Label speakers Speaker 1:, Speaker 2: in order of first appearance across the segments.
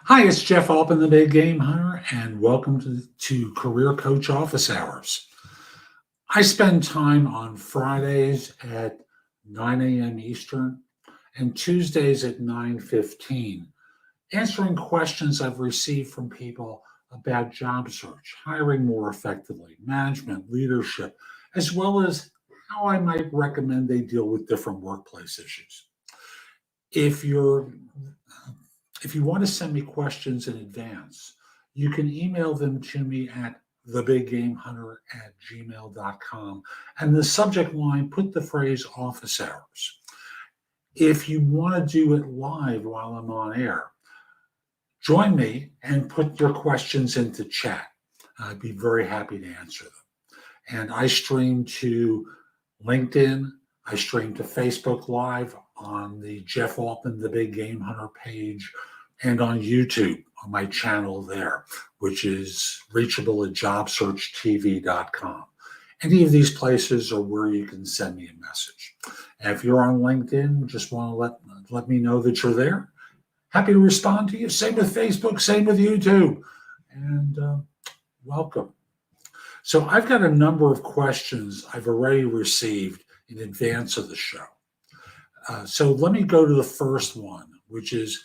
Speaker 1: Hi, it's Jeff Altman, the Big Game Hunter, and welcome to Career Coach Office Hours. I spend time on Fridays at 9 a.m. Eastern and Tuesdays at 9:15, answering questions I've received from people about job search, hiring more effectively, management, leadership, as well as how I might recommend they deal with different workplace issues. If you're if you want to send me questions in advance, you can email them to me at thebiggamehunter@gmail.com. And the subject line, put the phrase office hours. If you want to do it live while I'm on air, join me and put your questions into chat. I'd be very happy to answer them. And I stream to LinkedIn, I stream to Facebook Live on the Jeff Altman, the Big Game Hunter page, and on YouTube on my channel there, which is reachable at JobSearchTV.com. Any of these places are where you can send me a message. And if you're on LinkedIn, just want to let me know that you're there. Happy to respond to you. Same with Facebook, same with YouTube. And welcome. So I've got a number of questions I've already received in advance of the show. So let me go to the first one, which is,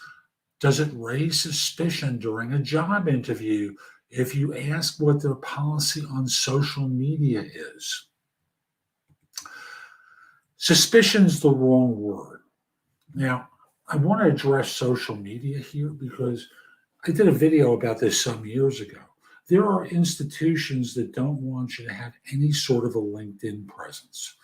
Speaker 1: does it raise suspicion during a job interview if you ask what their policy on social media is? Suspicion's the wrong word. Now, I want to address social media here because I did a video about this some years ago. There are institutions that don't want you to have any sort of a LinkedIn presence.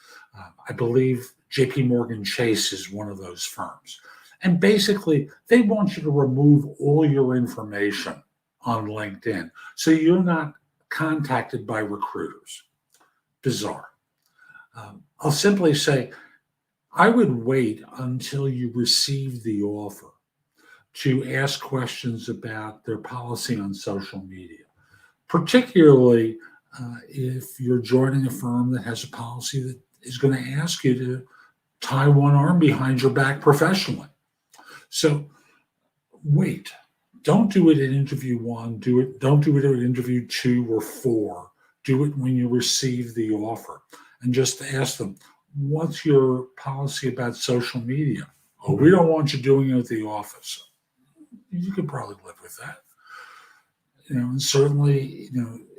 Speaker 1: I believe JP Morgan Chase is one of those firms. And basically, they want you to remove all your information on LinkedIn so you're not contacted by recruiters. Bizarre. I'll simply say, I would wait until you receive the offer to ask questions about their policy on social media, particularly if you're joining a firm that has a policy that is going to ask you to tie one arm behind your back professionally. So wait, don't do it in interview one, don't do it in interview 2 or 4. Do it when you receive the offer and just ask them, what's your policy about social media? Oh, we don't want you doing it at the office. You could probably live with that. And certainly,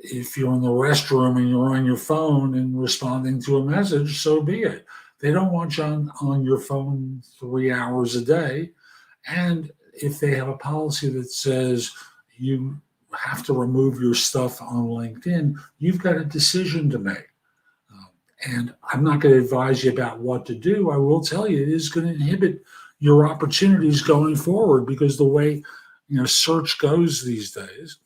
Speaker 1: if you're in the restroom and you're on your phone and responding to a message, so be it. They don't want you on your phone 3 hours a day. And if they have a policy that says you have to remove your stuff on LinkedIn, you've got a decision to make. And I'm not going to advise you about what to do. I will tell you it is going to inhibit your opportunities going forward because the way search goes these days,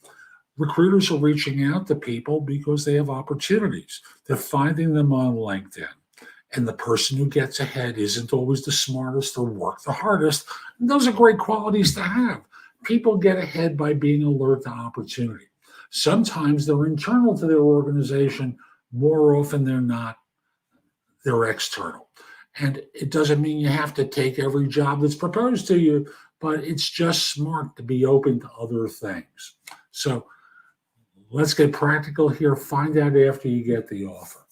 Speaker 1: recruiters are reaching out to people because they have opportunities. They're finding them on LinkedIn. And the person who gets ahead isn't always the smartest or work the hardest. And those are great qualities to have. People get ahead by being alert to opportunity. Sometimes they're internal to their organization. More often than not, they're external. And it doesn't mean you have to take every job that's proposed to you, but it's just smart to be open to other things. So let's get practical here. Find out after you get the offer.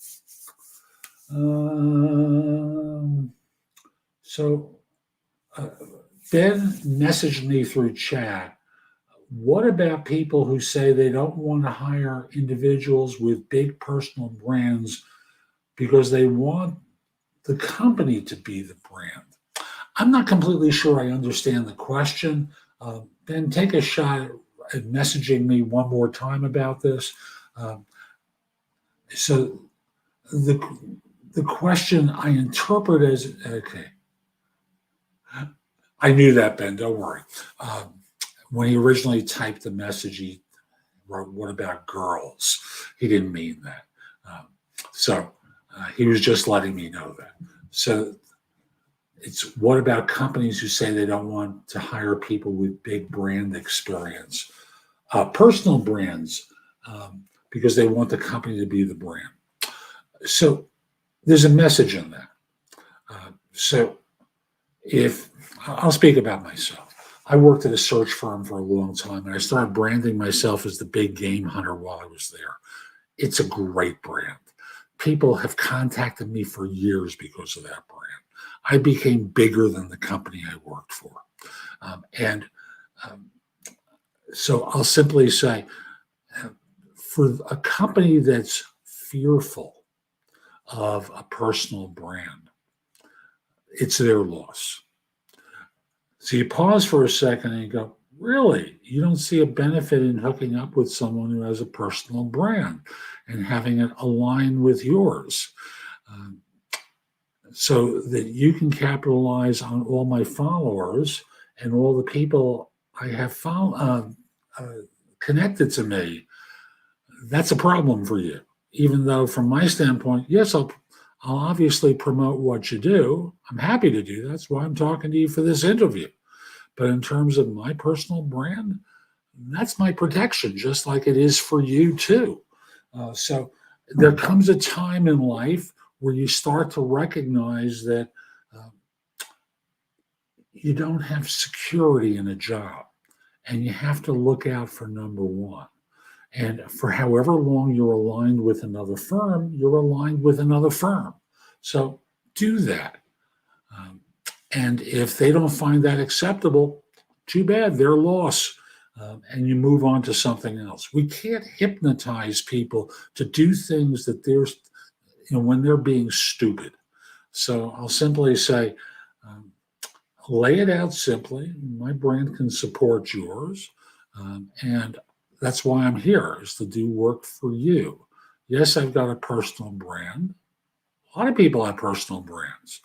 Speaker 1: Ben messaged me through chat. What about people who say they don't want to hire individuals with big personal brands because they want the company to be the brand? I'm not completely sure I understand the question. Ben, take a shot at messaging me one more time about this. So the question I interpret as, okay, I knew that, Ben, don't worry. When he originally typed the message, he wrote, what about girls? He didn't mean that. So he was just letting me know that. So it's what about companies who say they don't want to hire people with big brand experience, personal brands, because they want the company to be the brand. So there's a message in that. So if I'll speak about myself. I worked at a search firm for a long time, and I started branding myself as the big game hunter while I was there. It's a great brand. People have contacted me for years because of that brand. I became bigger than the company I worked for. And so I'll simply say, for a company that's fearful of a personal brand, it's their loss. So you pause for a second and you go, really? You don't see a benefit in hooking up with someone who has a personal brand and having it align with yours, so that you can capitalize on all my followers and all the people I have connected to me. That's a problem for you. Even though from my standpoint, yes, I'll obviously promote what you do. I'm happy to do that. That's why I'm talking to you for this interview. But in terms of my personal brand, that's my protection, just like it is for you too. So there comes a time in life where you start to recognize that you don't have security in a job, and you have to look out for number one. And for however long you're aligned with another firm, you're aligned with another firm. So do that. And if they don't find that acceptable, too bad, their loss. And you move on to something else. We can't hypnotize people to do things that they're, when they're being stupid. So I'll simply say, lay it out simply. My brand can support yours. And that's why I'm here, is to do work for you. Yes, I've got a personal brand. A lot of people have personal brands.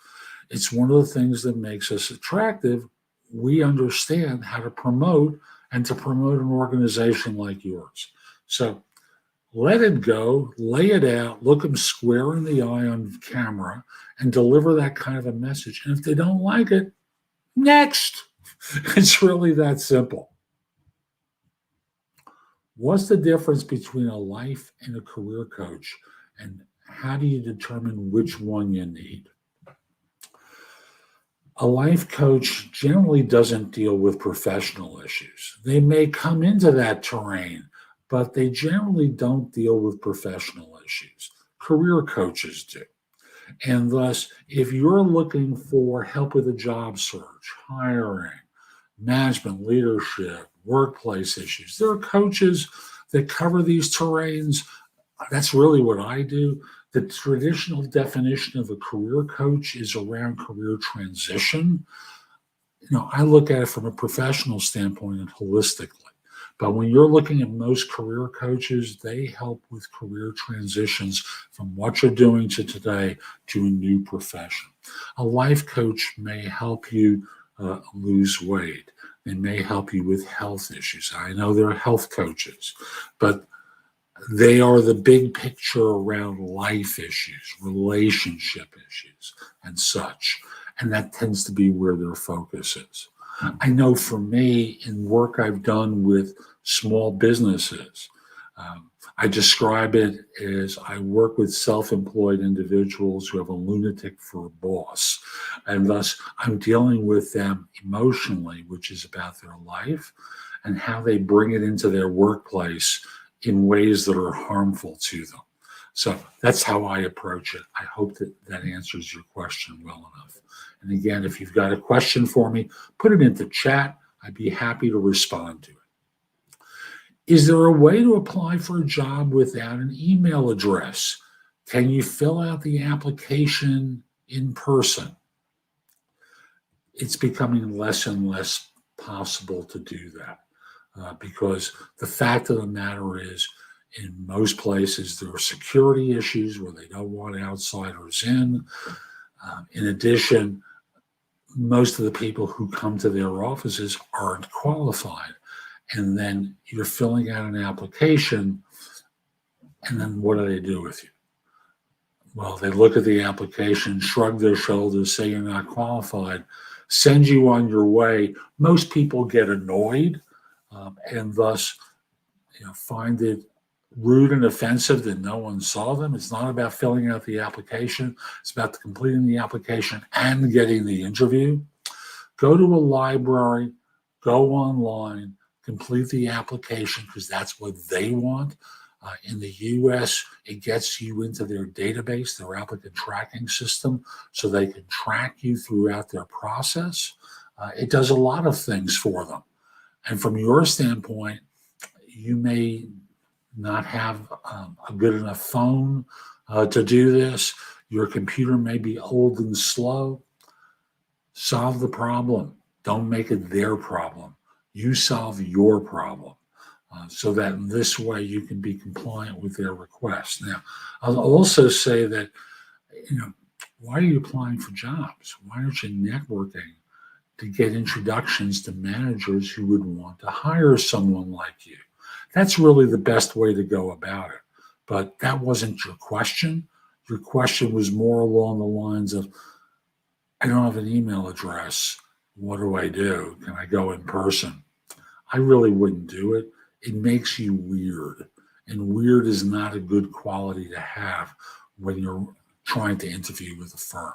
Speaker 1: It's one of the things that makes us attractive. We understand how to promote and to promote an organization like yours. So let it go, lay it out, look them square in the eye on camera, and deliver that kind of a message. And if they don't like it, next. It's really that simple. What's the difference between a life and a career coach, and how do you determine which one you need? A life coach generally doesn't deal with professional issues. They may come into that terrain, but they generally don't deal with professional issues. Career coaches do. And thus, if you're looking for help with a job search, hiring, management, leadership, workplace issues, there are coaches that cover these terrains. That's really what I do. The traditional definition of a career coach is around career transition. I look at it from a professional standpoint and holistically. But when you're looking at most career coaches, they help with career transitions from what you're doing to today to a new profession. A life coach may help you lose weight. They may help you with health issues. I know there are health coaches, but they are the big picture around life issues, relationship issues, and such. And that tends to be where their focus is. I know for me, in work I've done with small businesses, I describe it as I work with self-employed individuals who have a lunatic for a boss. And thus, I'm dealing with them emotionally, which is about their life and how they bring it into their workplace in ways that are harmful to them. So that's how I approach it. I hope that that answers your question well enough. And again, if you've got a question for me, put it into chat. I'd be happy to respond to it. Is there a way to apply for a job without an email address? Can you fill out the application in person? It's becoming less and less possible to do that. Because the fact of the matter is, in most places, there are security issues where they don't want outsiders in. In addition, most of the people who come to their offices aren't qualified. And then you're filling out an application, and then what do they do with you? Well, they look at the application, shrug their shoulders, say you're not qualified, send you on your way. Most people get annoyed. And thus, find it rude and offensive that no one saw them. It's not about filling out the application. It's about completing the application and getting the interview. Go to a library, Go online, complete the application because that's what they want. In the US, it gets you into their database, their applicant tracking system, so they can track you throughout their process. It does a lot of things for them. And from your standpoint, you may not have a good enough phone to do this. Your computer may be old and slow. Solve the problem. Don't make it their problem. You solve your problem so that in this way you can be compliant with their request. Now, I'll also say that, why are you applying for jobs? Why aren't you networking to get introductions to managers who would want to hire someone like you? That's really the best way to go about it. But that wasn't your question. Your question was more along the lines of, I don't have an email address. What do I do? Can I go in person? I really wouldn't do it. It makes you weird. And weird is not a good quality to have when you're trying to interview with a firm.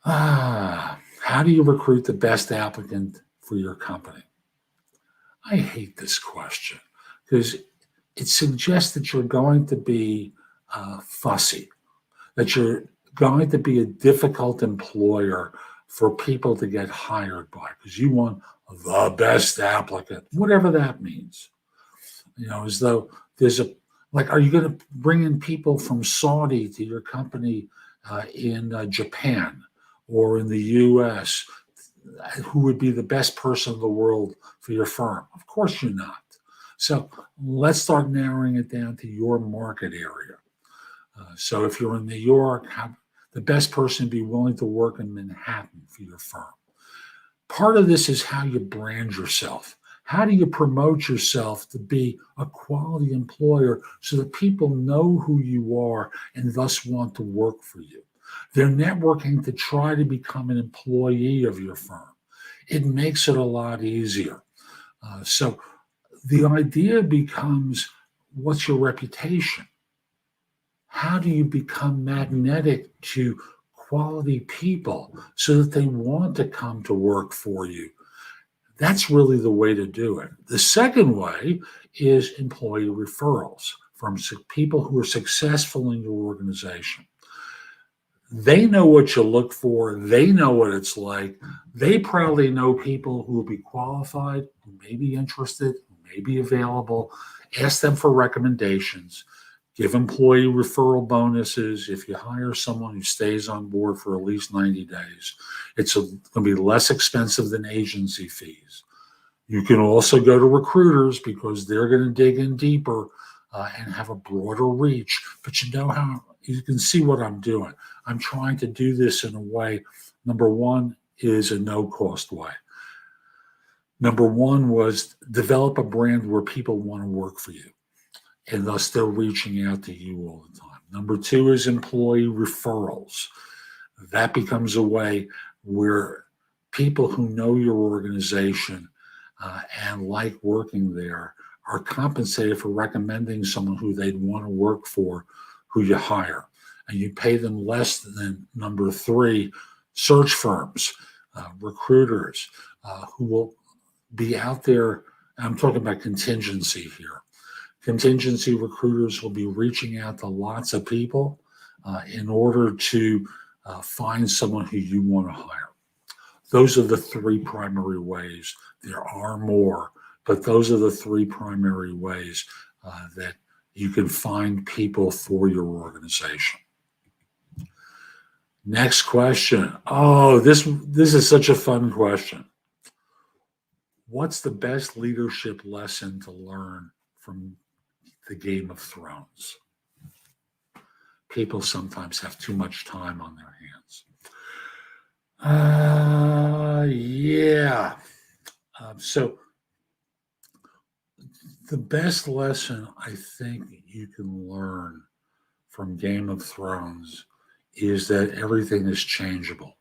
Speaker 1: How do you recruit the best applicant for your company? I hate this question because it suggests that you're going to be fussy, that you're going to be a difficult employer for people to get hired by because you want the best applicant, whatever that means. As though there's are you going to bring in people from Saudi to your company in Japan or in the US who would be the best person in the world for your firm? Of course you're not. So let's start narrowing it down to your market area. So if you're in New York, the best person to be willing to work in Manhattan for your firm. Part of this is how you brand yourself. How do you promote yourself to be a quality employer so that people know who you are and thus want to work for you? They're networking to try to become an employee of your firm. It makes it a lot easier. So the idea becomes, what's your reputation? How do you become magnetic to quality people so that they want to come to work for you? That's really the way to do it. The second way is employee referrals from people who are successful in your organization. They know what you look for. They know what it's like. They probably know people who will be qualified, who may be interested, who may be available. Ask them for recommendations. Give employee referral bonuses. If you hire someone who stays on board for at least 90 days, it's going to be less expensive than agency fees. You can also go to recruiters because they're going to dig in deeper and have a broader reach. But you can see what I'm doing. I'm trying to do this in a way. Number one is a no-cost way. Number one was develop a brand where people want to work for you, and thus they're reaching out to you all the time. Number two is employee referrals. That becomes a way where people who know your organization and like working there are compensated for recommending someone who they'd want to work for, who you hire. And you pay them less than number three, search firms, recruiters who will be out there. I'm talking about contingency here. Contingency recruiters will be reaching out to lots of people in order to find someone who you want to hire. Those are the three primary ways. There are more, but those are the three primary ways that you can find people for your organization. Next question. Oh, this is such a fun question. What's the best leadership lesson to learn from the Game of Thrones? People sometimes have too much time on their hands. So the best lesson I think you can learn from Game of Thrones is that everything is changeable.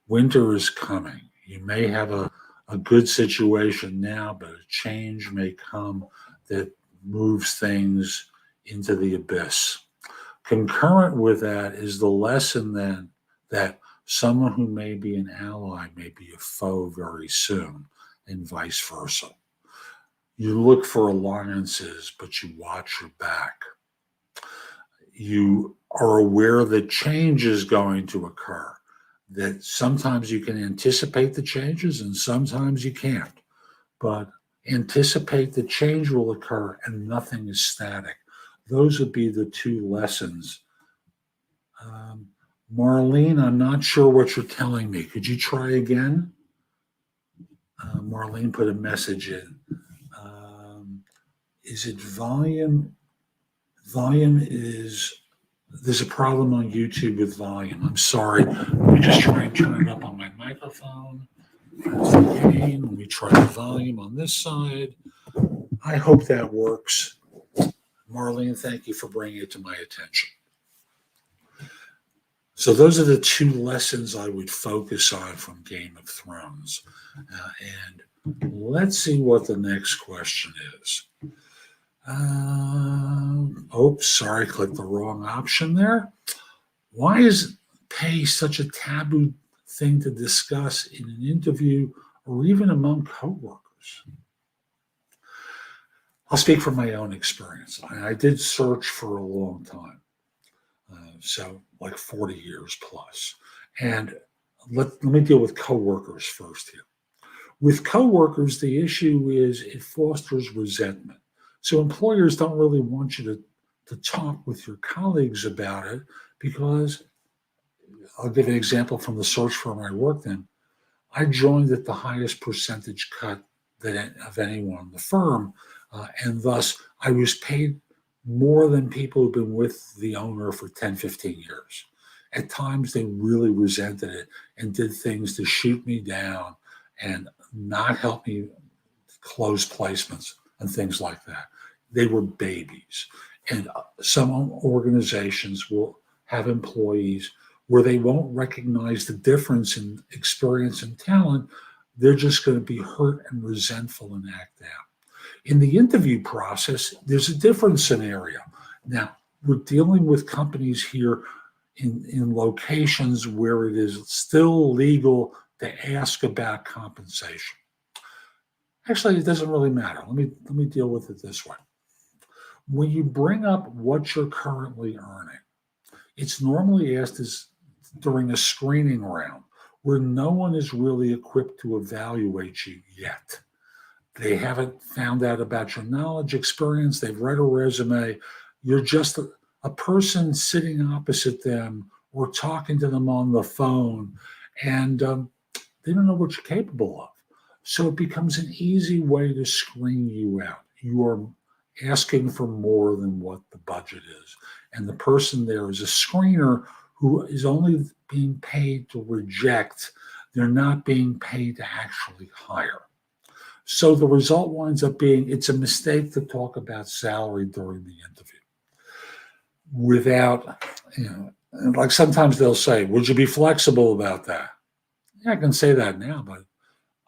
Speaker 1: Winter is coming. You may have a good situation now, but a change may come that moves things into the abyss. Concurrent with that is the lesson then that Someone who may be an ally may be a foe very soon, and vice versa. You look for alliances, but you watch your back. You are aware that change is going to occur, that sometimes you can anticipate the changes and sometimes you can't. But anticipate that change will occur and nothing is static. Those would be the two lessons. Marlene, I'm not sure what you're telling me. Could you try again? Marlene put a message in. Is it volume? There's a problem on YouTube with volume. I'm sorry. Let me just try and turn it up on my microphone. That's the gain. Let me try the volume on this side. I hope that works. Marlene, thank you for bringing it to my attention. So those are the two lessons I would focus on from Game of Thrones. And let's see what the next question is. Oops, sorry, clicked the wrong option there. Why is pay such a taboo thing to discuss in an interview or even among coworkers? I'll speak from my own experience. I did search for a long time, so like 40 years plus. And let me deal with coworkers first here. With coworkers, the issue is it fosters resentment. So employers don't really want you to talk with your colleagues about it because, I'll give an example from the search firm I worked in. I joined at the highest percentage cut of anyone in the firm, and thus I was paid more than people who've been with the owner for 10, 15 years. At times, they really resented it and did things to shoot me down and not help me close placements and things like that. They were babies. And some organizations will have employees where they won't recognize the difference in experience and talent. They're just going to be hurt and resentful and act out. In the interview process, there's a different scenario. Now, we're dealing with companies here in locations where it is still legal to ask about compensation. Actually, it doesn't really matter. Let me deal with it this way. When you bring up what you're currently earning, it's normally asked during a screening round where no one is really equipped to evaluate you yet. They haven't found out about your knowledge, experience. They've read a resume. You're just a person sitting opposite them or talking to them on the phone, and they don't know what you're capable of. So it becomes an easy way to screen you out. You are asking for more than what the budget is. And the person there is a screener who is only being paid to reject. They're not being paid to actually hire. So the result winds up being it's a mistake to talk about salary during the interview without, like sometimes they'll say, would you be flexible about that? Yeah, I can say that now, but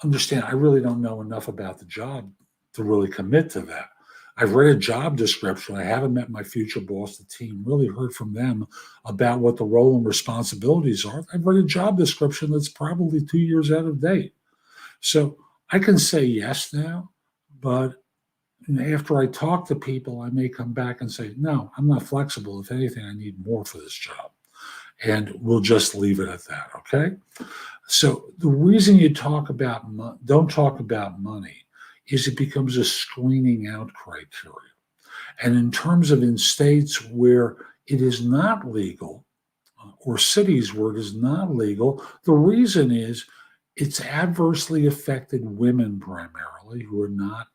Speaker 1: understand, I really don't know enough about the job to really commit to that. I've read a job description. I haven't met my future boss, the team, really heard from them about what the role and responsibilities are. I've read a job description that's probably 2 years out of date. So I can say yes now, but after I talk to people, I may come back and say, no, I'm not flexible. If anything, I need more for this job. And we'll just leave it at that, okay? So the reason you don't talk about money is it becomes a screening out criteria. And in terms of in states where it is not legal, or cities where it is not legal, the reason is it's adversely affected women primarily, who are not,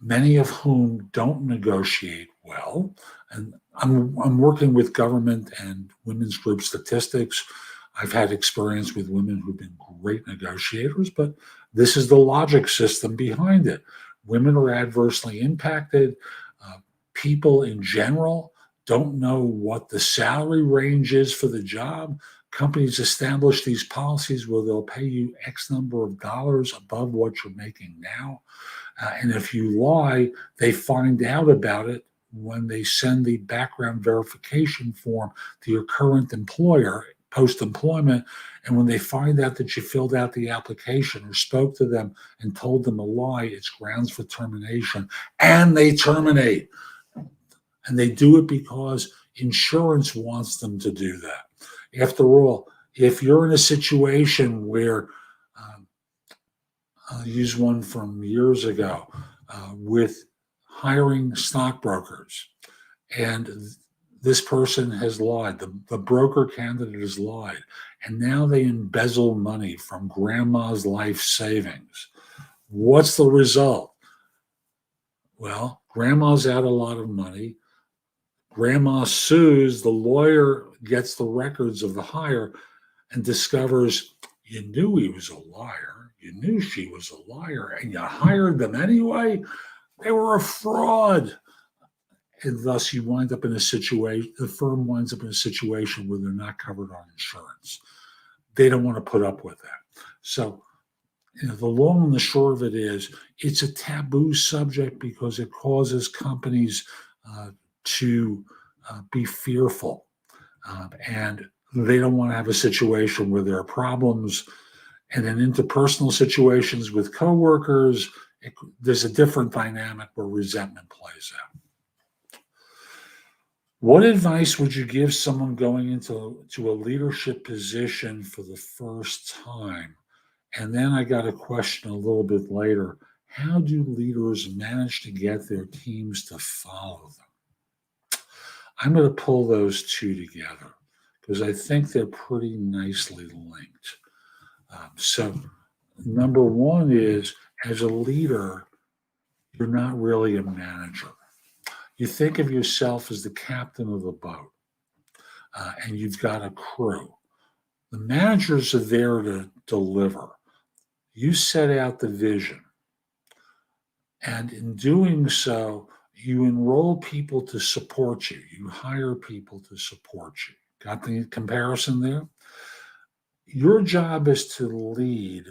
Speaker 1: many of whom don't negotiate well. And I'm working with government and women's group statistics. I've had experience with women who've been great negotiators, but this is the logic system behind it. Women are adversely impacted. People in general don't know what the salary range is for the job. Companies establish these policies where they'll pay you X number of dollars above what you're making now. And if you lie, they find out about it when they send the background verification form to your current employer post-employment, and when they find out that you filled out the application or spoke to them and told them a lie, it's grounds for termination, and they terminate. And they do it because insurance wants them to do that. After all, if you're in a situation where, I'll use one from years ago, with hiring stockbrokers, and this person has lied, the broker candidate has lied, and now they embezzle money from grandma's life savings. What's the result? Well, grandma's out a lot of money. Grandma sues, the lawyer gets the records of the hire and discovers you knew he was a liar, you knew she was a liar, and you hired them anyway. They were a fraud. And thus you wind up in a situation, the firm winds up in a situation where they're not covered on insurance. They don't want to put up with that. So, the long and the short of it is, it's a taboo subject because it causes companies to be fearful. And they don't want to have a situation where there are problems. And in interpersonal situations with coworkers, there's a different dynamic where resentment plays out. What advice would you give someone going into a leadership position for the first time? And then I got a question a little bit later. How do leaders manage to get their teams to follow them? I'm going to pull those two together because I think they're pretty nicely linked. So number one is, as a leader, you're not really a manager. You think of yourself as the captain of the boat, and you've got a crew. The managers are there to deliver. You set out the vision. And in doing so, you enroll people to support you. You hire people to support you. Got the comparison there? Your job is to lead,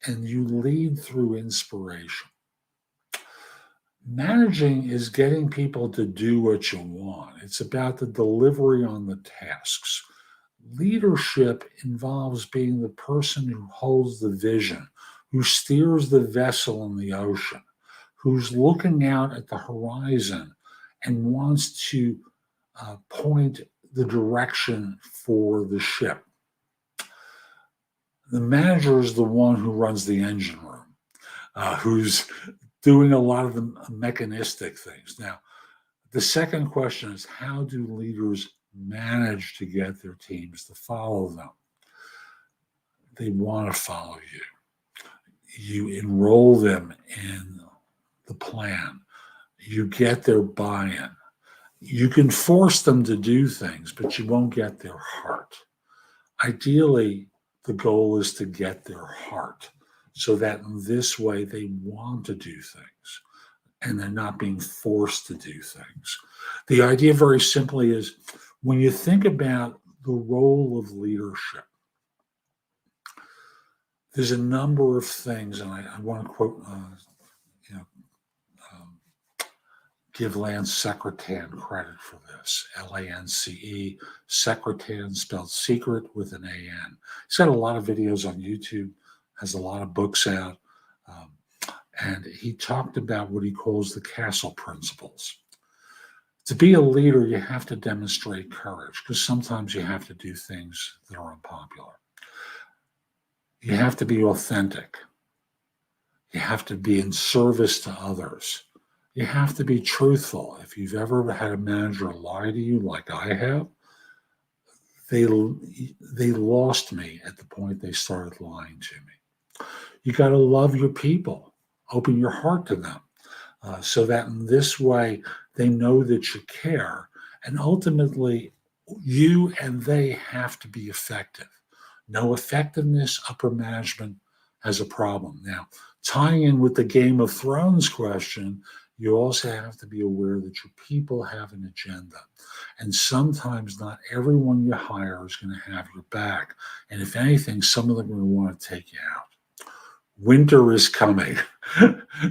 Speaker 1: and you lead through inspiration. Managing is getting people to do what you want. It's about the delivery on the tasks. Leadership involves being the person who holds the vision, who steers the vessel in the ocean, who's looking out at the horizon and wants to point the direction for the ship. The manager is the one who runs the engine room, who's doing a lot of the mechanistic things. Now, the second question is, how do leaders manage to get their teams to follow them? They want to follow you. You enroll them in the plan. You get their buy-in. You can force them to do things, but you won't get their heart. Ideally, the goal is to get their heart, so that in this way they want to do things and they're not being forced to do things. The idea very simply is, when you think about the role of leadership, there's a number of things, and I want to quote, give Lance Secretan credit for this, Lance, Secretan spelled secret with an A-N. He's got a lot of videos on YouTube, has a lot of books out, and he talked about what he calls the castle principles. To be a leader, you have to demonstrate courage, because sometimes you have to do things that are unpopular. You have to be authentic. You have to be in service to others. You have to be truthful. If you've ever had a manager lie to you like I have, they lost me at the point they started lying to me. You got to love your people. Open your heart to them, so that in this way they know that you care. And ultimately, you and they have to be effective. No effectiveness, upper management has a problem. Now, tying in with the Game of Thrones question, you also have to be aware that your people have an agenda. And sometimes not everyone you hire is going to have your back. And if anything, some of them are going to want to take you out. Winter is coming,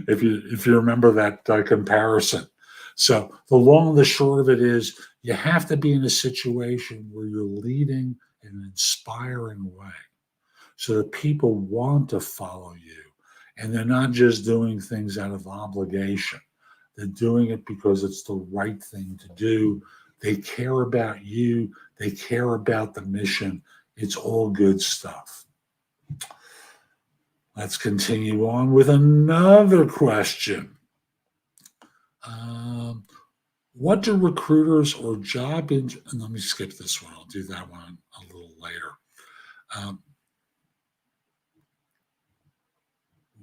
Speaker 1: if you remember that comparison. So the long and the short of it is, you have to be in a situation where you're leading in an inspiring way so that people want to follow you. And they're not just doing things out of obligation. They're doing it because it's the right thing to do. They care about you. They care about the mission. It's all good stuff. Let's continue on with another question. What do recruiters or and let me skip this one. I'll do that one a little later.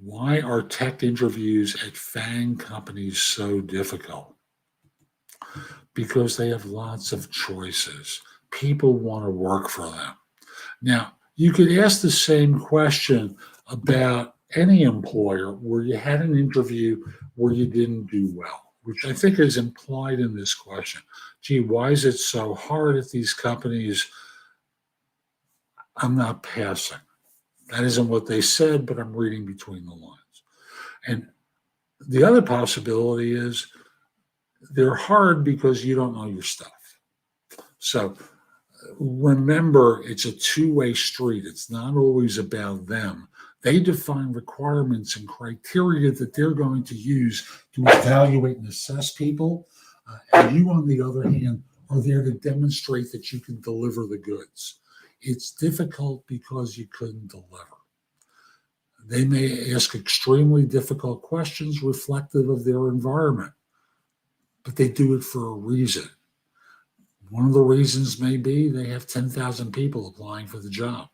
Speaker 1: Why are tech interviews at FAANG companies so difficult? Because they have lots of choices. People want to work for them. Now, you could ask the same question about any employer where you had an interview where you didn't do well, which I think is implied in this question. Gee, why is it so hard at these companies? I'm not passing. That isn't what they said, but I'm reading between the lines. And the other possibility is they're hard because you don't know your stuff. So remember, it's a two-way street. It's not always about them. They define requirements and criteria that they're going to use to evaluate and assess people. And you, on the other hand, are there to demonstrate that you can deliver the goods. It's difficult because you couldn't deliver. They may ask extremely difficult questions reflective of their environment, but they do it for a reason. One of the reasons may be they have 10,000 people applying for the job.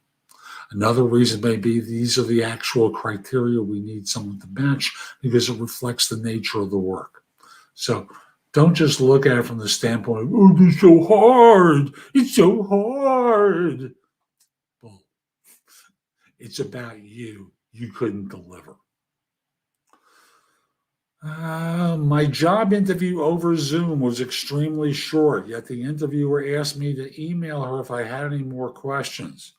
Speaker 1: Another reason may be these are the actual criteria we need someone to match because it reflects the nature of the work. So don't just look at it from the standpoint of, oh, it's so hard. It's so hard. Well, it's about you. You couldn't deliver. My job interview over Zoom was extremely short, yet the interviewer asked me to email her if I had any more questions.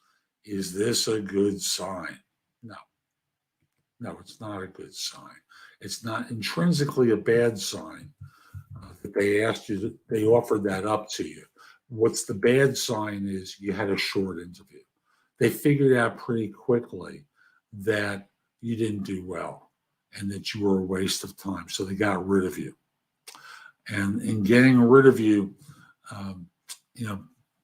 Speaker 1: Is this a good sign? No, it's not a good sign. It's not intrinsically a bad sign that they asked you, they offered that up to you. What's the bad sign is you had a short interview. They figured out pretty quickly that you didn't do well and that you were a waste of time. So they got rid of you. And in getting rid of you,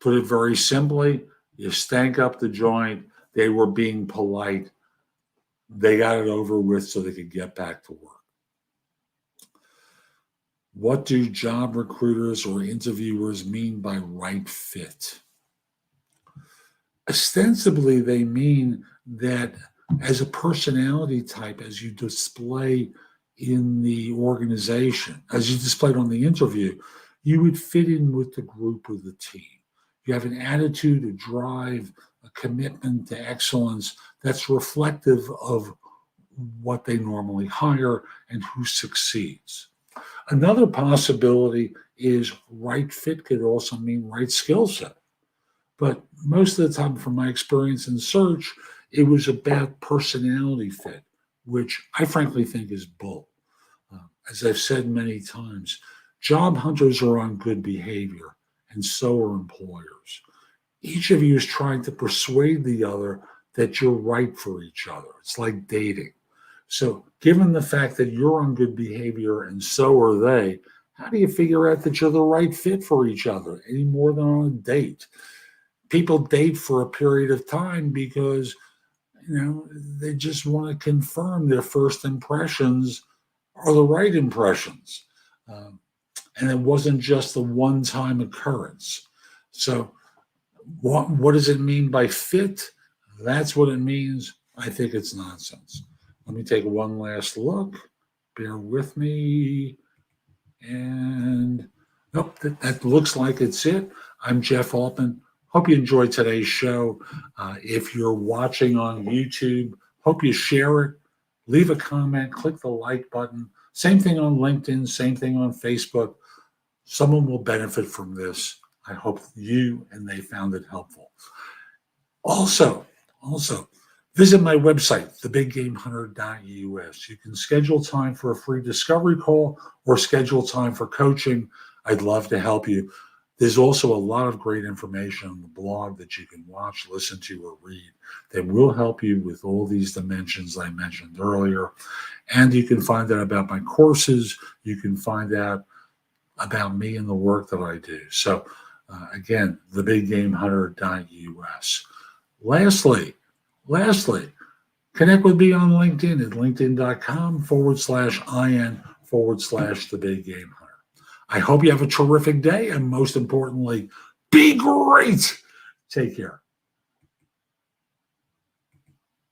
Speaker 1: put it very simply, you stank up the joint. They were being polite. They got it over with so they could get back to work. What do job recruiters or interviewers mean by right fit? Ostensibly, they mean that as a personality type, as you display in the organization, as you displayed on the interview, you would fit in with the group or the team. You have an attitude, a drive, a commitment to excellence that's reflective of what they normally hire and who succeeds. Another possibility is right fit could also mean right skill set. But most of the time, from my experience in search, it was about personality fit, which I frankly think is bull. As I've said many times, job hunters are on good behavior, and so are employers. Each of you is trying to persuade the other that you're right for each other. It's like dating. So given the fact that you're on good behavior and so are they, how do you figure out that you're the right fit for each other any more than on a date? People date for a period of time because, they just want to confirm their first impressions are the right impressions. And it wasn't just a one-time occurrence. So what does it mean by fit? That's what it means. I think it's nonsense. Let me take one last look. Bear with me. And nope, that looks like it's it. I'm Jeff Altman. Hope you enjoyed today's show. If you're watching on YouTube, hope you share it. Leave a comment, click the like button. Same thing on LinkedIn, same thing on Facebook. Someone will benefit from this. I hope you and they found it helpful. Also, visit my website, thebiggamehunter.us. You can schedule time for a free discovery call or schedule time for coaching. I'd love to help you. There's also a lot of great information on the blog that you can watch, listen to, or read that will help you with all these dimensions I mentioned earlier. And you can find out about my courses. You can find out about me and the work that I do. So again, thebiggamehunter.us. Lastly, connect with me on LinkedIn at linkedin.com/IN/the-big-game hunter. I hope you have a terrific day, and most importantly, be great. Take care.